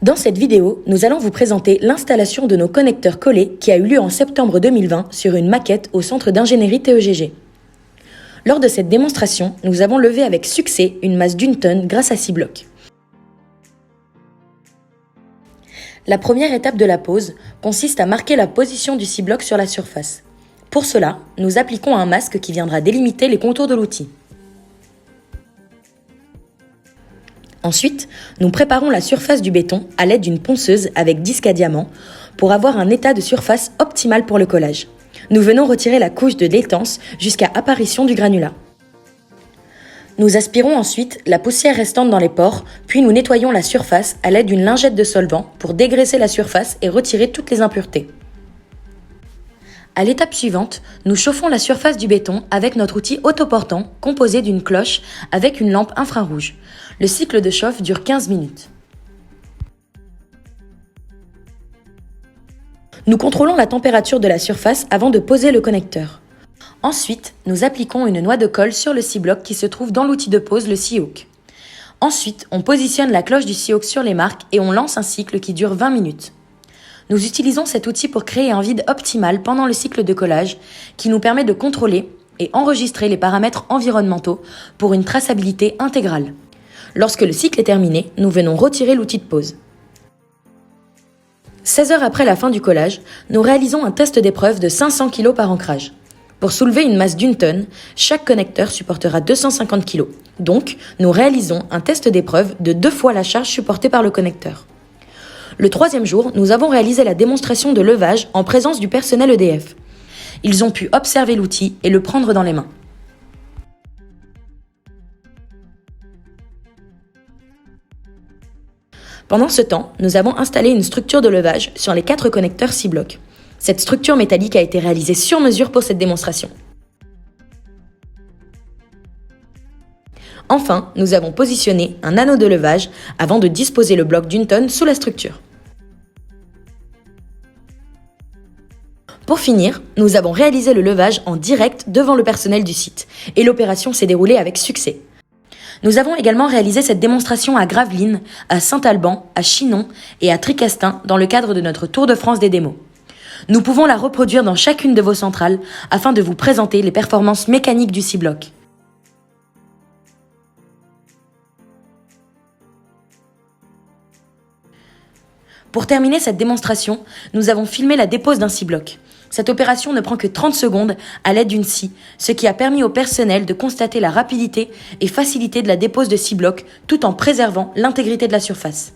Dans cette vidéo, nous allons vous présenter l'installation de nos connecteurs collés qui a eu lieu en septembre 2020 sur une maquette au centre d'ingénierie TEGG. Lors de cette démonstration, nous avons levé avec succès une masse d'1 tonne grâce à 6 blocs. La première étape de la pose consiste à marquer la position du 6 blocs sur la surface. Pour cela, nous appliquons un masque qui viendra délimiter les contours de l'outil. Ensuite, nous préparons la surface du béton à l'aide d'une ponceuse avec disque à diamant pour avoir un état de surface optimal pour le collage. Nous venons retirer la couche de détente jusqu'à apparition du granulat. Nous aspirons ensuite la poussière restante dans les pores, puis nous nettoyons la surface à l'aide d'une lingette de solvant pour dégraisser la surface et retirer toutes les impuretés. À l'étape suivante, nous chauffons la surface du béton avec notre outil autoportant composé d'une cloche avec une lampe infrarouge. Le cycle de chauffe dure 15 minutes. Nous contrôlons la température de la surface avant de poser le connecteur. Ensuite, nous appliquons une noix de colle sur le 6 blocs qui se trouve dans l'outil de pose, le scie-hook. Ensuite, on positionne la cloche du scie-hook sur les marques et on lance un cycle qui dure 20 minutes. Nous utilisons cet outil pour créer un vide optimal pendant le cycle de collage qui nous permet de contrôler et enregistrer les paramètres environnementaux pour une traçabilité intégrale. Lorsque le cycle est terminé, nous venons retirer l'outil de pose. 16 heures après la fin du collage, nous réalisons un test d'épreuve de 500 kg par ancrage. Pour soulever une masse d'1 tonne, chaque connecteur supportera 250 kg. Donc, nous réalisons un test d'épreuve de 2 fois la charge supportée par le connecteur. Le troisième jour, nous avons réalisé la démonstration de levage en présence du personnel EDF. Ils ont pu observer l'outil et le prendre dans les mains. Pendant ce temps, nous avons installé une structure de levage sur les 4 connecteurs 6 blocs. Cette structure métallique a été réalisée sur mesure pour cette démonstration. Enfin, nous avons positionné un anneau de levage avant de disposer le bloc d'1 tonne sous la structure. Pour finir, nous avons réalisé le levage en direct devant le personnel du site et l'opération s'est déroulée avec succès. Nous avons également réalisé cette démonstration à Gravelines, à Saint-Alban, à Chinon et à Tricastin dans le cadre de notre Tour de France des démos. Nous pouvons la reproduire dans chacune de vos centrales afin de vous présenter les performances mécaniques du 6 blocs. Pour terminer cette démonstration, nous avons filmé la dépose d'un 6 blocs. Cette opération ne prend que 30 secondes à l'aide d'une scie, ce qui a permis au personnel de constater la rapidité et facilité de la dépose de 6 blocs tout en préservant l'intégrité de la surface.